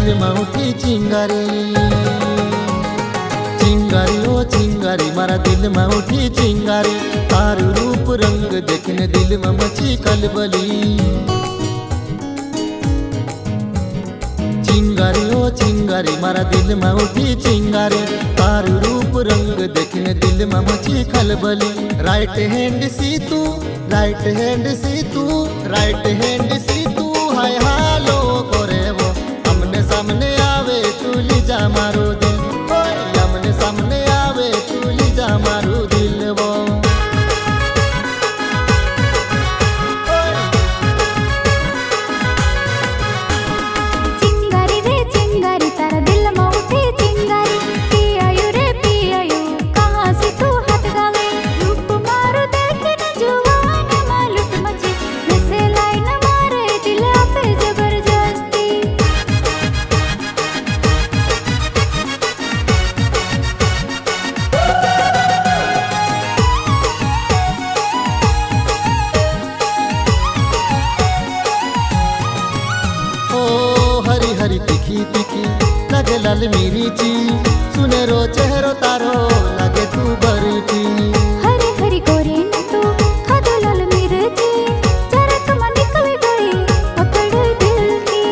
दिल में उठी चिंगारी। चिंगारी ओ चिंगारी मारा दिल में उठी चिंगारी, तार रूप रंग देखने दिल में मची कलबली। चिंगारी ओ चिंगारी मारा दिल में उठी चिंगारी, तार रूप रंग देखने दिल में मची खलबली। राइट हैंड सी तू, राइट हैंड सी तू, राइट हैंड सी तू, हाय हालो करे वो हमने सामने आवे तू ली जा मारो दिल, हमने सामने आवे तू ली जा मारो दिल वो। चिंगारी रे चिंगारी तारा दिल में उठी चिंगारी, पियायु रे पियायु कहाँ से तू हाथ गावे। रूप मारो देखे न जुवान मालूट मचे, जैसे लाइन मारे दिल पे जबरदस्ती। हरी हरी तिखी तिखी लगे लाल मिर्ची, सुनेरो चेहरो तारो लगे तू बरकी। हरी हरी गोरी न तू खादो लाल मिर्ची, जरा तुम निकल गई पकड़ दिल की।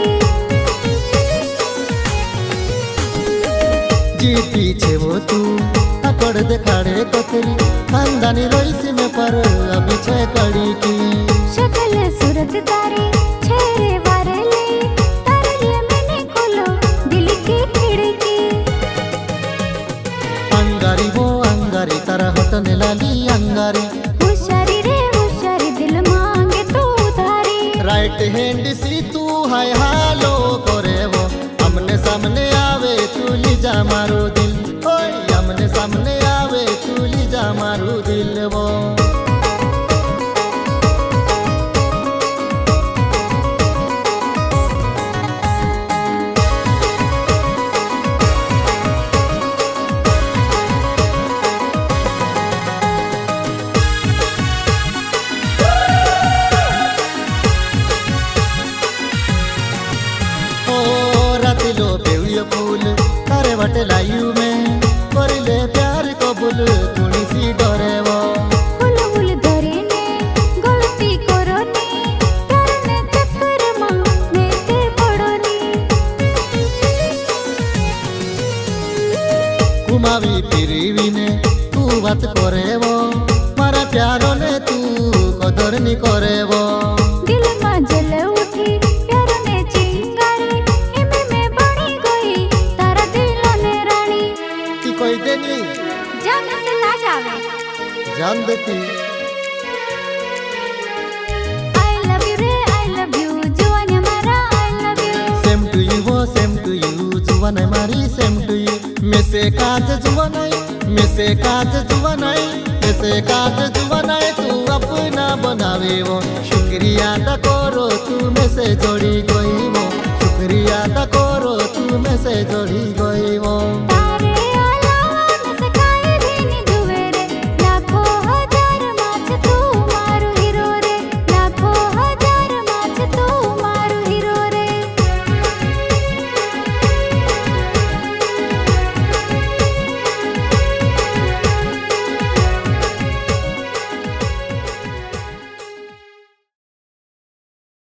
जी पीछे वो तू अकड़ दिखाड़े कतरी, खानदानी रोइसी में पर अभी छे कड़ी की। शक्ल सूरत तारी छेरे वारे ले, तारे लिए मैंने खोलो दिल की खिड़की। अंगारी वो अंगारी तारा होटने लाली अंगारी, होशियारी रे होशियारी दिल मांगे तू उधारी। राइट हैंड सी तू, हाय हालो करे वो हमने सामने आवे तू ली जा मारो दिल, हमने सामने आवे तू ली जा मारो दिल वो। रातिलो बेउयो फूल तारे वटे लायू में, करिले प्यार कबूल तुणी सी डरे वो। फूल फूल धरे ने गलती करो नी, प्यार ने चक्कर मां नेते पड़ो नी। घुमावी फिरवी ने तू बात करे वो, मारा प्यारो ने तू कदर नी करे वो। दिल में जल उठी प्यार ने चिंगारी, इमे में बनी गई तारा दिल ने रानी। ती कोई देनी जान से ना जावे जान देती। I love you रे I love you जुवान मारा I love you। Same to you वो सेम टू यू जुवान मारी सेम टू यू। में से काज जुवान में से काज जुवान में से काज जुवान तू अपना बनावे वो। शुक्रिया दा करो तू में से जोड़ी गई वो, शुक्रिया दा करो तू में से जोड़ी